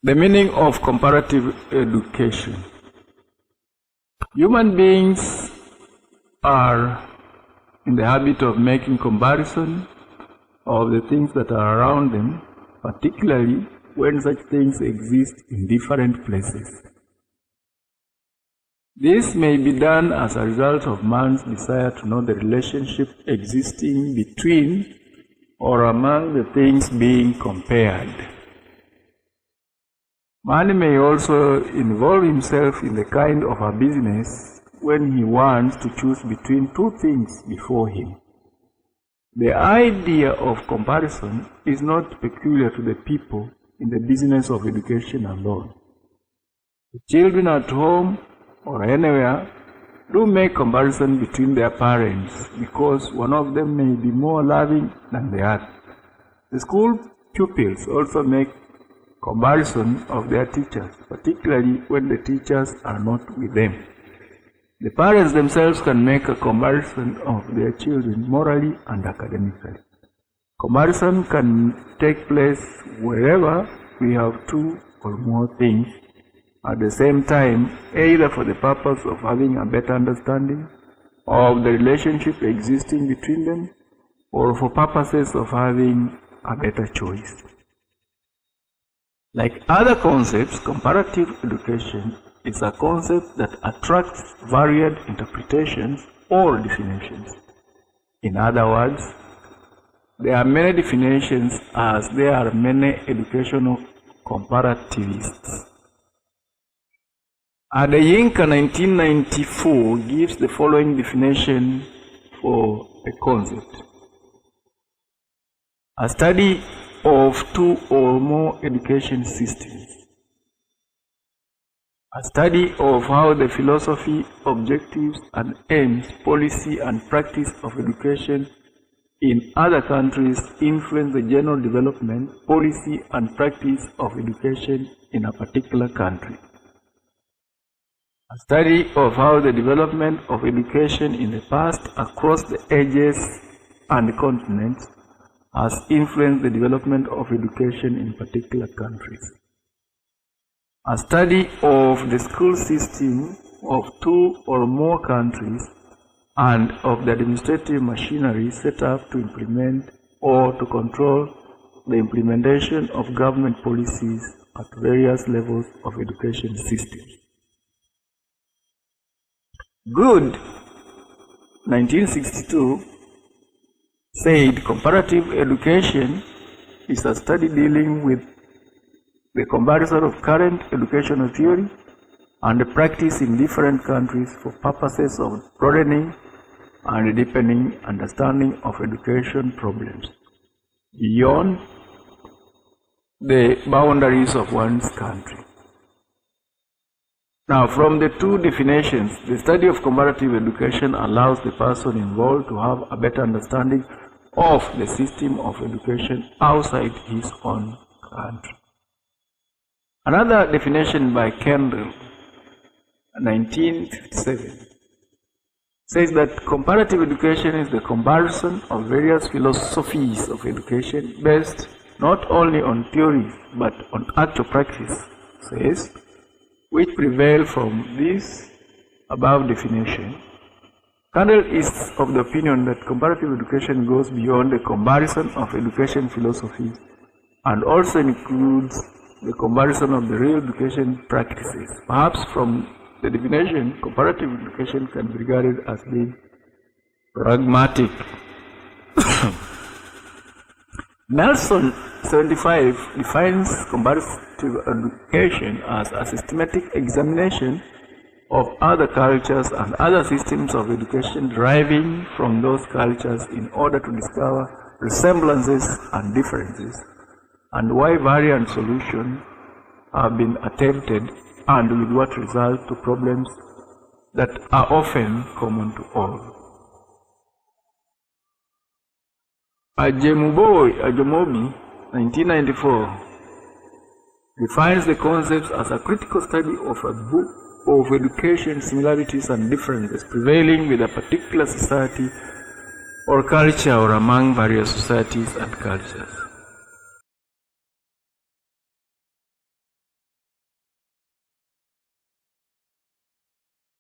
The meaning of comparative education. Human beings are in the habit of making comparison of the things that are around them, particularly when such things exist in different places. This may be done as a result of man's desire to know the relationship existing between or among the things being compared. Man may also involve himself in the kind of a business when he wants to choose between two things before him. The idea of comparison is not peculiar to the people in the business of education alone. The children at home or anywhere do make comparison between their parents because one of them may be more loving than the other. The school pupils also make comparison of their teachers, particularly when the teachers are not with them. The parents themselves can make a comparison of their children morally and academically. Comparison can take place wherever we have two or more things at the same time, either for the purpose of having a better understanding of the relationship existing between them, or for purposes of having a better choice. Like other concepts, comparative education is a concept that attracts varied interpretations or definitions. In other words, there are many definitions as there are many educational comparativists. Adeyinka 1994 gives the following definition for a concept: a study of two or more education systems. A study of how the philosophy, objectives and aims, policy and practice of education in other countries influence the general development, policy and practice of education in a particular country. A study of how the development of education in the past across the ages and continents has influenced the development of education in particular countries. A study of the school system of two or more countries and of the administrative machinery set up to implement or to control the implementation of government policies at various levels of education systems. Good, 1962, said comparative education is a study dealing with the comparison of current educational theory and the practice in different countries for purposes of broadening and deepening understanding of education problems beyond the boundaries of one's country. Now, from the two definitions, the study of comparative education allows the person involved to have a better understanding of the system of education outside his own country. Another definition by Kendall, 1957, says that comparative education is the comparison of various philosophies of education based not only on theories but on actual practice, says, which prevail from this above definition. Kendall is of the opinion that comparative education goes beyond the comparison of education philosophies and also includes the comparison of the real education practices. Perhaps from the definition, comparative education can be regarded as being pragmatic. Nelson, 75, defines comparative education as a systematic examination of other cultures and other systems of education deriving from those cultures in order to discover resemblances and differences, and why variant solutions have been attempted and with what result to problems that are often common to all. Ajemobi, 1994, defines the concepts as a critical study of a book of education similarities and differences prevailing with a particular society or culture or among various societies and cultures.